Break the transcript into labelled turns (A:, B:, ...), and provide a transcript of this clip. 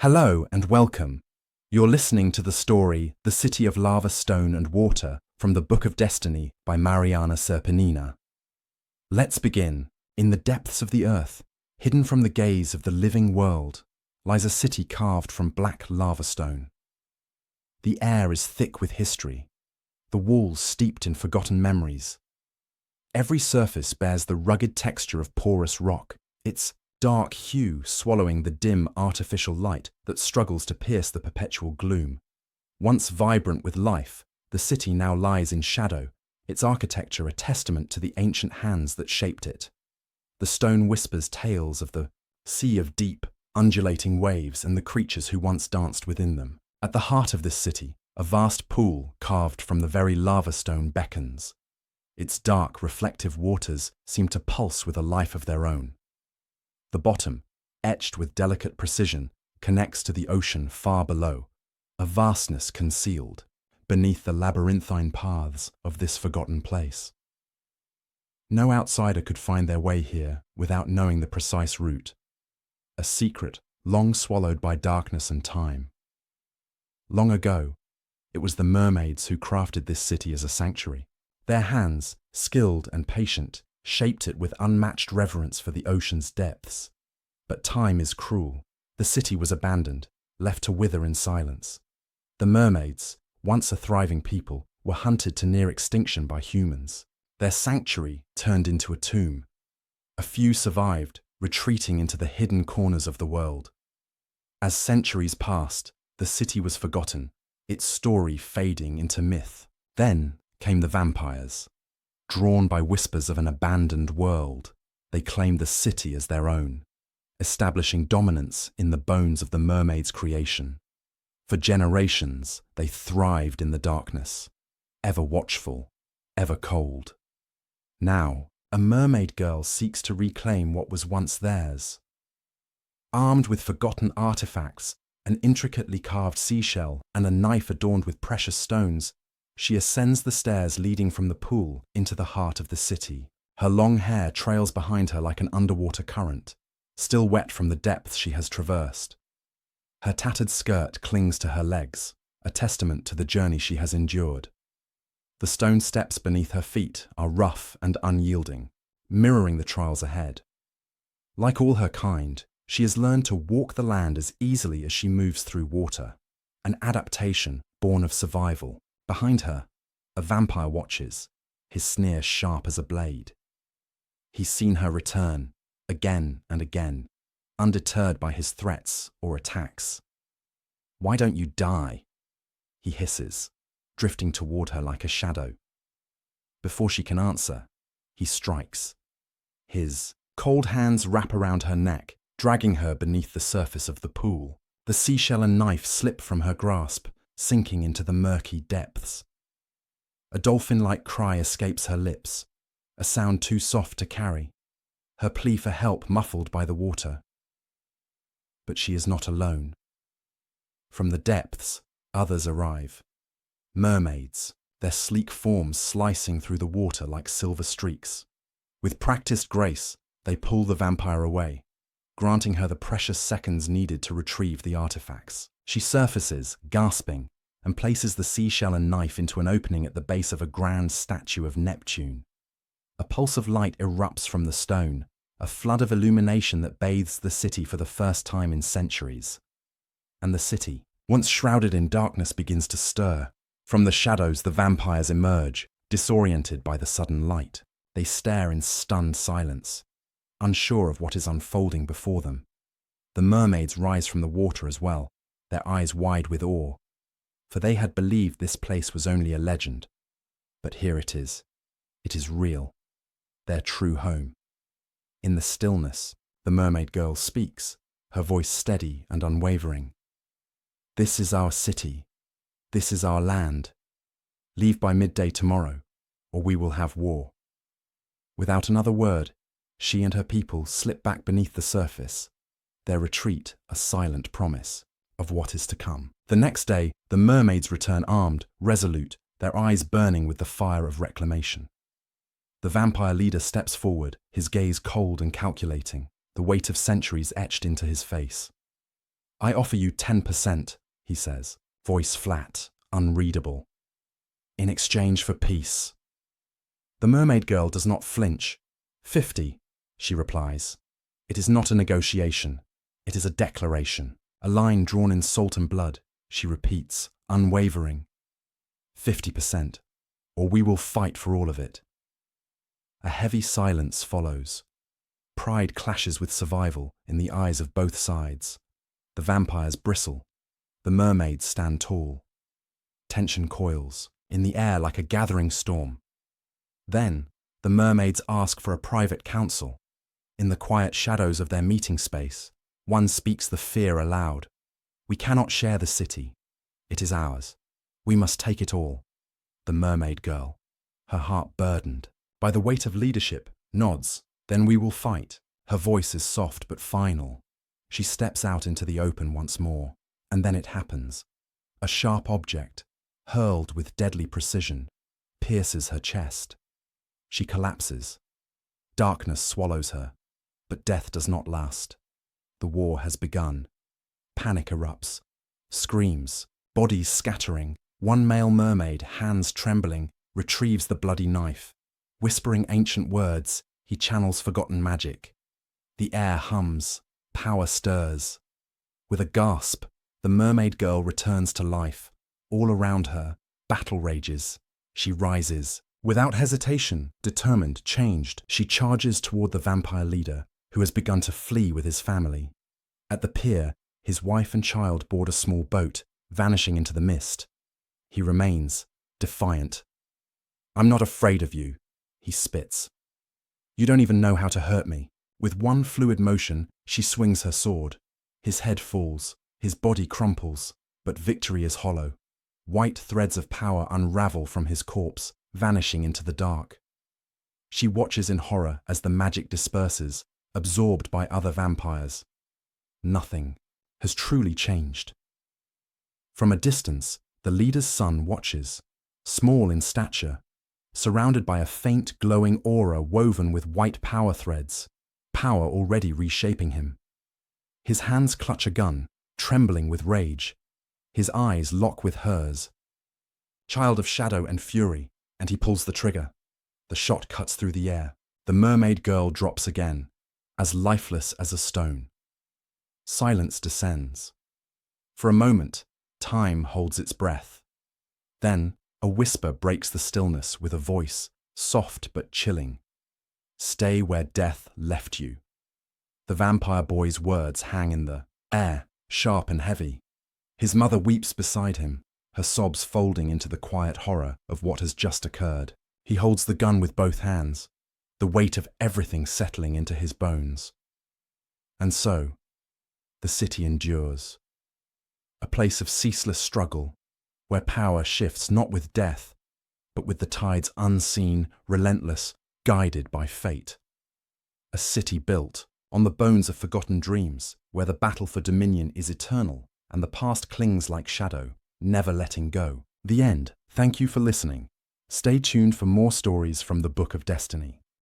A: Hello and welcome. You're listening to the story The City of Lava, Stone and Water from the Book of Destiny by Maryana Serpinina. Let's begin. In the depths of the earth, hidden from the gaze of the living world, lies a city carved from black lava stone. The air is thick with history, the walls steeped in forgotten memories. Every surface bears the rugged texture of porous rock, its dark hue swallowing the dim artificial light that struggles to pierce the perpetual gloom. Once vibrant with life, the city now lies in shadow, its architecture a testament to the ancient hands that shaped it. The stone whispers tales of the sea of deep, undulating waves and the creatures who once danced within them. At the heart of this city, a vast pool carved from the very lava stone beckons. Its dark, reflective waters seem to pulse with a life of their own. The bottom, etched with delicate precision, connects to the ocean far below, a vastness concealed beneath the labyrinthine paths of this forgotten place. No outsider could find their way here without knowing the precise route, a secret long swallowed by darkness and time. Long ago, it was the mermaids who crafted this city as a sanctuary. Their hands, skilled and patient, shaped it with unmatched reverence for the ocean's depths. But time is cruel. The city was abandoned, left to wither in silence. The mermaids, once a thriving people, were hunted to near extinction by humans. Their sanctuary turned into a tomb. A few survived, retreating into the hidden corners of the world. As centuries passed, the city was forgotten, its story fading into myth. Then came the vampires. Drawn by whispers of an abandoned world, they claimed the city as their own, establishing dominance in the bones of the mermaids' creation. For generations, they thrived in the darkness, ever watchful, ever cold. Now, a mermaid girl seeks to reclaim what was once theirs. Armed with forgotten artifacts, an intricately carved seashell, and a knife adorned with precious stones, she ascends the stairs leading from the pool into the heart of the city. Her long hair trails behind her like an underwater current, still wet from the depths she has traversed. Her tattered skirt clings to her legs, a testament to the journey she has endured. The stone steps beneath her feet are rough and unyielding, mirroring the trials ahead. Like all her kind, she has learned to walk the land as easily as she moves through water, an adaptation born of survival. Behind her, a vampire watches, his sneer sharp as a blade. He's seen her return, again and again, undeterred by his threats or attacks. "Why don't you die?" he hisses, drifting toward her like a shadow. Before she can answer, he strikes. His cold hands wrap around her neck, dragging her beneath the surface of the pool. The seashell and knife slip from her grasp, sinking into the murky depths. A dolphin-like cry escapes her lips, a sound too soft to carry, her plea for help muffled by the water. But she is not alone. From the depths, others arrive. Mermaids, their sleek forms slicing through the water like silver streaks. With practiced grace, they pull the vampire away, granting her the precious seconds needed to retrieve the artifacts. She surfaces, gasping, and places the seashell and knife into an opening at the base of a grand statue of Neptune. A pulse of light erupts from the stone, a flood of illumination that bathes the city for the first time in centuries. And the city, once shrouded in darkness, begins to stir. From the shadows, the vampires emerge, disoriented by the sudden light. They stare in stunned silence, unsure of what is unfolding before them. The mermaids rise from the water as well, their eyes wide with awe, for they had believed this place was only a legend. But here it is real, their true home. In the stillness, the mermaid girl speaks, her voice steady and unwavering. "This is our city, this is our land. Leave by midday tomorrow, or we will have war." Without another word, she and her people slip back beneath the surface, their retreat a silent promise of what is to come. The next day, the mermaids return armed, resolute, their eyes burning with the fire of reclamation. The vampire leader steps forward, his gaze cold and calculating, the weight of centuries etched into his face. I offer you 10%, he says, voice flat, unreadable. In exchange for peace. The mermaid girl does not flinch. 50, she replies. It is not a negotiation. It is a declaration. A line drawn in salt and blood, she repeats, unwavering. 50%, or we will fight for all of it. A heavy silence follows. Pride clashes with survival in the eyes of both sides. The vampires bristle. The mermaids stand tall. Tension coils, in the air like a gathering storm. Then, the mermaids ask for a private council. In the quiet shadows of their meeting space, one speaks the fear aloud. We cannot share the city. It is ours. We must take it all. The mermaid girl, her heart burdened by the weight of leadership, nods. Then we will fight. Her voice is soft but final. She steps out into the open once more, and then it happens. A sharp object, hurled with deadly precision, pierces her chest. She collapses. Darkness swallows her, but death does not last. The war has begun. Panic erupts. Screams, bodies scattering. One male mermaid, hands trembling, retrieves the bloody knife. Whispering ancient words, he channels forgotten magic. The air hums. Power stirs. With a gasp, the mermaid girl returns to life. All around her, battle rages. She rises. Without hesitation, determined, changed, she charges toward the vampire leader, who has begun to flee with his family. At the pier, his wife and child board a small boat, vanishing into the mist. He remains, defiant. I'm not afraid of you, he spits. You don't even know how to hurt me. With one fluid motion, she swings her sword. His head falls, his body crumples, but victory is hollow. White threads of power unravel from his corpse, vanishing into the dark. She watches in horror as the magic disperses, absorbed by other vampires. Nothing has truly changed. From a distance, the leader's son watches, small in stature, surrounded by a faint glowing aura woven with white power threads, power already reshaping him. His hands clutch a gun, trembling with rage. His eyes lock with hers. Child of shadow and fury, and he pulls the trigger. The shot cuts through the air. The mermaid girl drops again, as lifeless as a stone. Silence descends. For a moment, time holds its breath. Then, a whisper breaks the stillness with a voice, soft but chilling. Stay where death left you. The vampire boy's words hang in the air, sharp and heavy. His mother weeps beside him, her sobs folding into the quiet horror of what has just occurred. He holds the gun with both hands, the weight of everything settling into his bones. And so, the city endures. A place of ceaseless struggle, where power shifts not with death, but with the tides unseen, relentless, guided by fate. A city built on the bones of forgotten dreams, where the battle for dominion is eternal and the past clings like shadow, never letting go. The end. Thank you for listening. Stay tuned for more stories from the Book of Destiny.